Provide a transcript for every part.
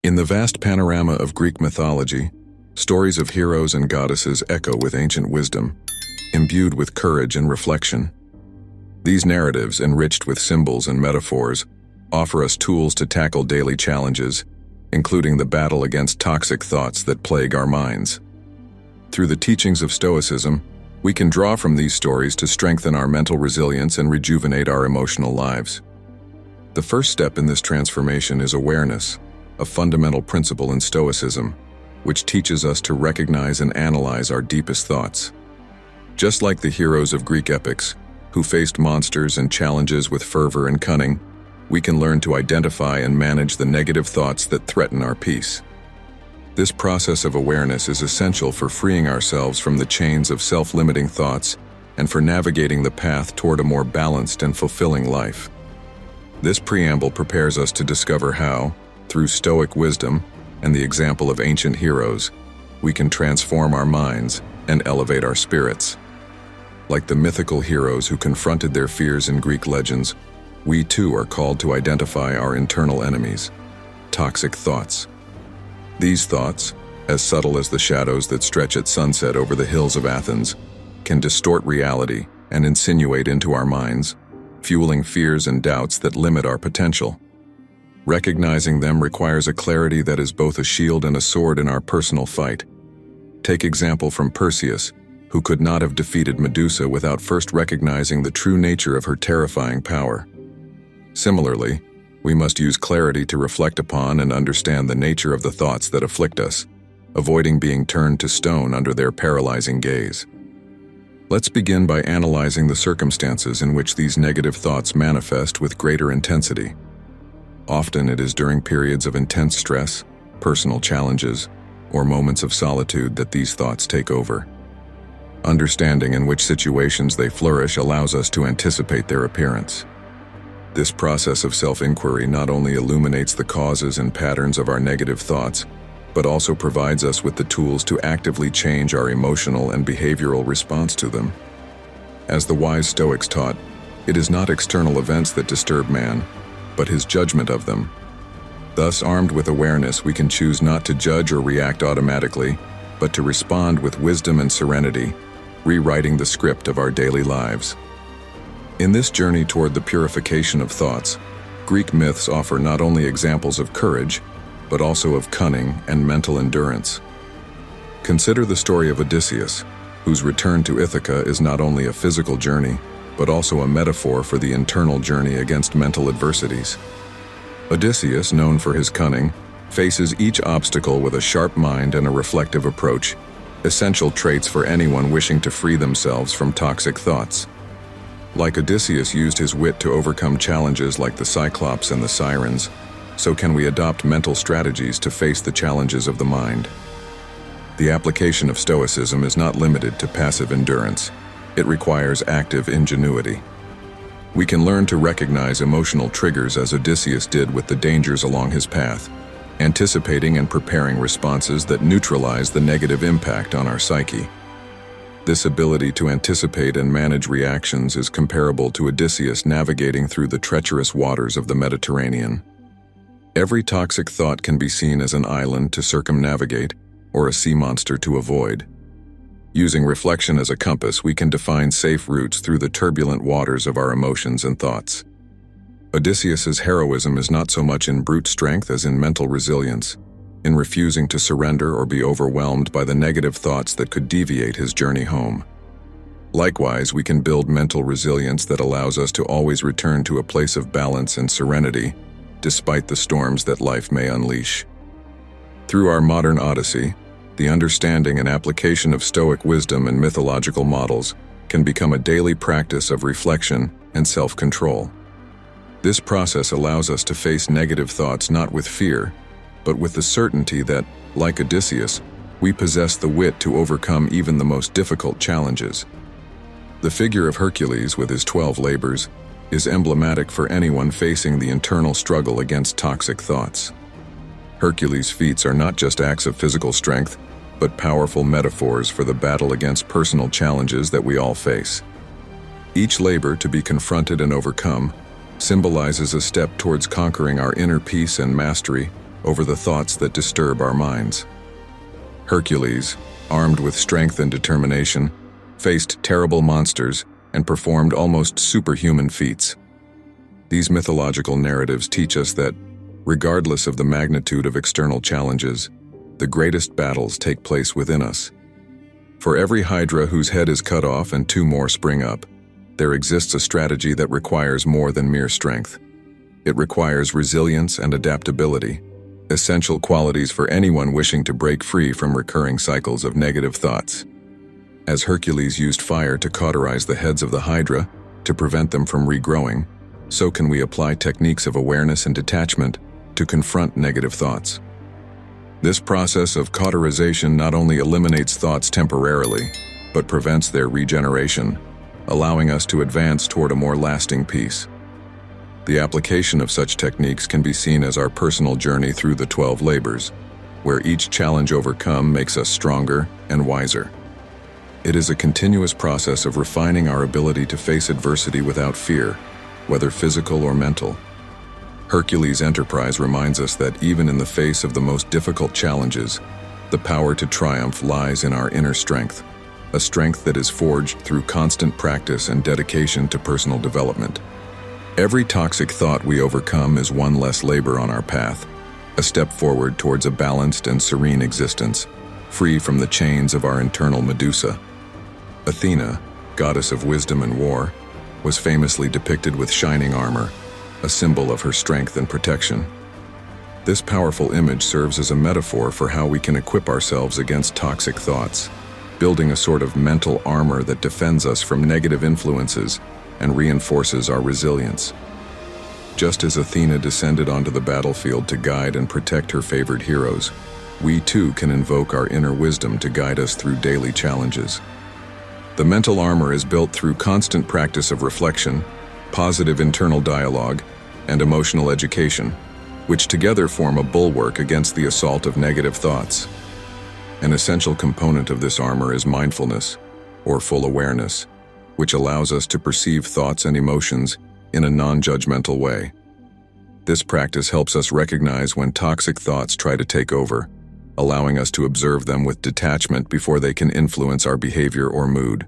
In the vast panorama of Greek mythology, stories of heroes and goddesses echo with ancient wisdom, imbued with courage and reflection. These narratives, enriched with symbols and metaphors, offer us tools to tackle daily challenges, including the battle against toxic thoughts that plague our minds. Through the teachings of Stoicism, we can draw from these stories to strengthen our mental resilience and rejuvenate our emotional lives. The first step in this transformation is awareness, a fundamental principle in Stoicism, which teaches us to recognize and analyze our deepest thoughts. Just like the heroes of Greek epics, who faced monsters and challenges with fervor and cunning, we can learn to identify and manage the negative thoughts that threaten our peace. This process of awareness is essential for freeing ourselves from the chains of self-limiting thoughts and for navigating the path toward a more balanced and fulfilling life. This preamble prepares us to discover how, through Stoic wisdom and the example of ancient heroes, we can transform our minds and elevate our spirits. Like the mythical heroes who confronted their fears in Greek legends, we too are called to identify our internal enemies, toxic thoughts. These thoughts, as subtle as the shadows that stretch at sunset over the hills of Athens, can distort reality and insinuate into our minds, fueling fears and doubts that limit our potential. Recognizing them requires a clarity that is both a shield and a sword in our personal fight. Take example from Perseus, who could not have defeated Medusa without first recognizing the true nature of her terrifying power. Similarly, we must use clarity to reflect upon and understand the nature of the thoughts that afflict us, avoiding being turned to stone under their paralyzing gaze. Let's begin by analyzing the circumstances in which these negative thoughts manifest with greater intensity. Often it is during periods of intense stress, personal challenges, or moments of solitude that these thoughts take over. Understanding in which situations they flourish allows us to anticipate their appearance. This process of self-inquiry not only illuminates the causes and patterns of our negative thoughts, but also provides us with the tools to actively change our emotional and behavioral response to them. As the wise Stoics taught, it is not external events that disturb man, but his judgment of them. Thus, armed with awareness, we can choose not to judge or react automatically, but to respond with wisdom and serenity, rewriting the script of our daily lives. In this journey toward the purification of thoughts, Greek myths offer not only examples of courage, but also of cunning and mental endurance. Consider the story of Odysseus, whose return to Ithaca is not only a physical journey, but also a metaphor for the internal journey against mental adversities. Odysseus, known for his cunning, faces each obstacle with a sharp mind and a reflective approach, essential traits for anyone wishing to free themselves from toxic thoughts. Like Odysseus used his wit to overcome challenges like the Cyclops and the Sirens, so can we adopt mental strategies to face the challenges of the mind. The application of Stoicism is not limited to passive endurance. It requires active ingenuity. We can learn to recognize emotional triggers as Odysseus did with the dangers along his path, anticipating and preparing responses that neutralize the negative impact on our psyche. This ability to anticipate and manage reactions is comparable to Odysseus navigating through the treacherous waters of the Mediterranean. Every toxic thought can be seen as an island to circumnavigate or a sea monster to avoid. Using reflection as a compass, we can define safe routes through the turbulent waters of our emotions and thoughts. Odysseus's heroism is not so much in brute strength as in mental resilience, in refusing to surrender or be overwhelmed by the negative thoughts that could deviate his journey home. Likewise, we can build mental resilience that allows us to always return to a place of balance and serenity, despite the storms that life may unleash. Through our modern odyssey, the understanding and application of Stoic wisdom and mythological models can become a daily practice of reflection and self-control. This process allows us to face negative thoughts not with fear, but with the certainty that, like Odysseus, we possess the wit to overcome even the most difficult challenges. The figure of Hercules with his 12 labors is emblematic for anyone facing the internal struggle against toxic thoughts. Hercules' feats are not just acts of physical strength, but powerful metaphors for the battle against personal challenges that we all face. Each labor to be confronted and overcome symbolizes a step towards conquering our inner peace and mastery over the thoughts that disturb our minds. Hercules, armed with strength and determination, faced terrible monsters and performed almost superhuman feats. These mythological narratives teach us that, regardless of the magnitude of external challenges, the greatest battles take place within us. For every hydra whose head is cut off and two more spring up, there exists a strategy that requires more than mere strength. It requires resilience and adaptability, essential qualities for anyone wishing to break free from recurring cycles of negative thoughts. As Hercules used fire to cauterize the heads of the hydra to prevent them from regrowing, so can we apply techniques of awareness and detachment to confront negative thoughts. This process of cauterization not only eliminates thoughts temporarily, but prevents their regeneration, allowing us to advance toward a more lasting peace. The application of such techniques can be seen as our personal journey through the 12 labors, where each challenge overcome makes us stronger and wiser. It is a continuous process of refining our ability to face adversity without fear, whether physical or mental. Hercules' enterprise reminds us that even in the face of the most difficult challenges, the power to triumph lies in our inner strength, a strength that is forged through constant practice and dedication to personal development. Every toxic thought we overcome is one less labor on our path, a step forward towards a balanced and serene existence, free from the chains of our internal Medusa. Athena, goddess of wisdom and war, was famously depicted with shining armor, a symbol of her strength and protection. This powerful image serves as a metaphor for how we can equip ourselves against toxic thoughts, building a sort of mental armor that defends us from negative influences and reinforces our resilience. Just as Athena descended onto the battlefield to guide and protect her favored heroes, we too can invoke our inner wisdom to guide us through daily challenges. The mental armor is built through constant practice of reflection, positive internal dialogue, and emotional education, which together form a bulwark against the assault of negative thoughts. An essential component of this armor is mindfulness, or full awareness, which allows us to perceive thoughts and emotions in a non-judgmental way. This practice helps us recognize when toxic thoughts try to take over, allowing us to observe them with detachment before they can influence our behavior or mood.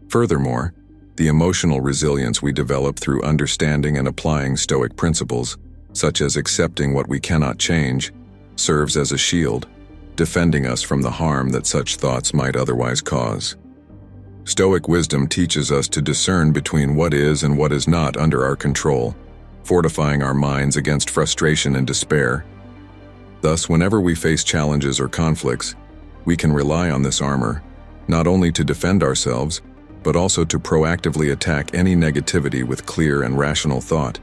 Furthermore, the emotional resilience we develop through understanding and applying Stoic principles, such as accepting what we cannot change, serves as a shield, defending us from the harm that such thoughts might otherwise cause. Stoic wisdom teaches us to discern between what is and what is not under our control, fortifying our minds against frustration and despair. Thus, whenever we face challenges or conflicts, we can rely on this armor, not only to defend ourselves, but also to proactively attack any negativity with clear and rational thought.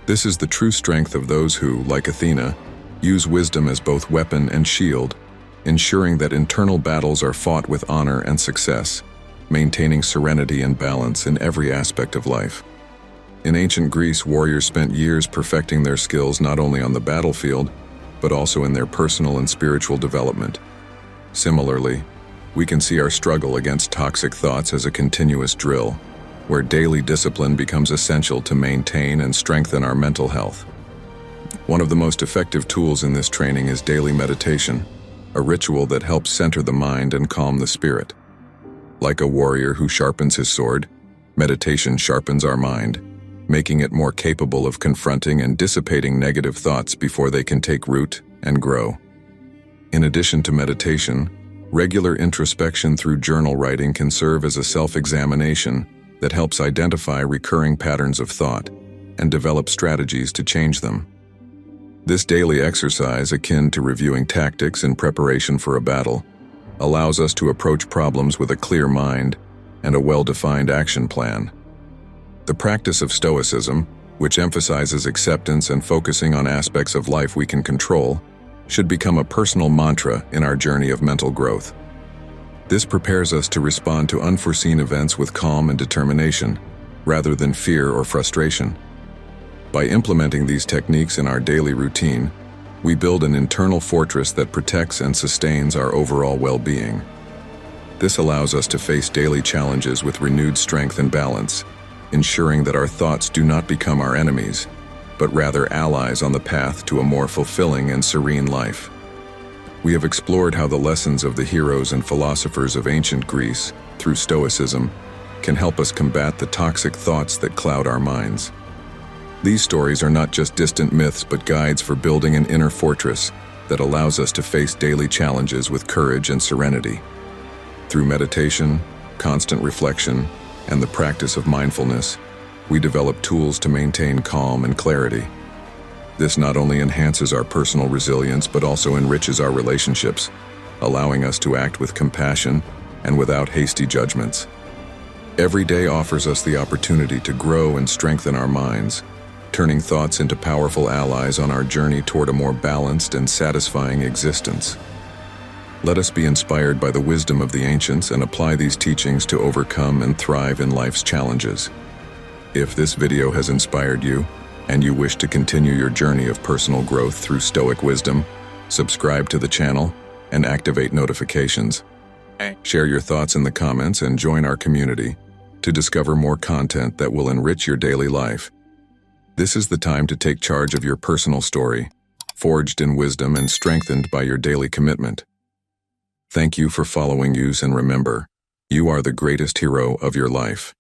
This is the true strength of those who, like Athena, use wisdom as both weapon and shield, ensuring that internal battles are fought with honor and success, maintaining serenity and balance in every aspect of life. In ancient Greece, warriors spent years perfecting their skills not only on the battlefield, but also in their personal and spiritual development. Similarly, we can see our struggle against toxic thoughts as a continuous drill, where daily discipline becomes essential to maintain and strengthen our mental health. One of the most effective tools in this training is daily meditation, a ritual that helps center the mind and calm the spirit. Like a warrior who sharpens his sword, meditation sharpens our mind, making it more capable of confronting and dissipating negative thoughts before they can take root and grow. In addition to meditation, regular introspection through journal writing can serve as a self-examination that helps identify recurring patterns of thought and develop strategies to change them. This daily exercise, akin to reviewing tactics in preparation for a battle, allows us to approach problems with a clear mind and a well-defined action plan. The practice of Stoicism, which emphasizes acceptance and focusing on aspects of life we can control, should become a personal mantra in our journey of mental growth. This prepares us to respond to unforeseen events with calm and determination, rather than fear or frustration. By implementing these techniques in our daily routine, we build an internal fortress that protects and sustains our overall well-being. This allows us to face daily challenges with renewed strength and balance, ensuring that our thoughts do not become our enemies, but rather allies on the path to a more fulfilling and serene life. We have explored how the lessons of the heroes and philosophers of ancient Greece, through Stoicism, can help us combat the toxic thoughts that cloud our minds. These stories are not just distant myths but guides for building an inner fortress that allows us to face daily challenges with courage and serenity. Through meditation, constant reflection, and the practice of mindfulness, we develop tools to maintain calm and clarity. This not only enhances our personal resilience but also enriches our relationships, allowing us to act with compassion and without hasty judgments. Every day offers us the opportunity to grow and strengthen our minds, turning thoughts into powerful allies on our journey toward a more balanced and satisfying existence. Let us be inspired by the wisdom of the ancients and apply these teachings to overcome and thrive in life's challenges. If this video has inspired you, and you wish to continue your journey of personal growth through Stoic wisdom, subscribe to the channel and activate notifications. Share your thoughts in the comments and join our community to discover more content that will enrich your daily life. This is the time to take charge of your personal story, forged in wisdom and strengthened by your daily commitment. Thank you for following us, and remember, you are the greatest hero of your life.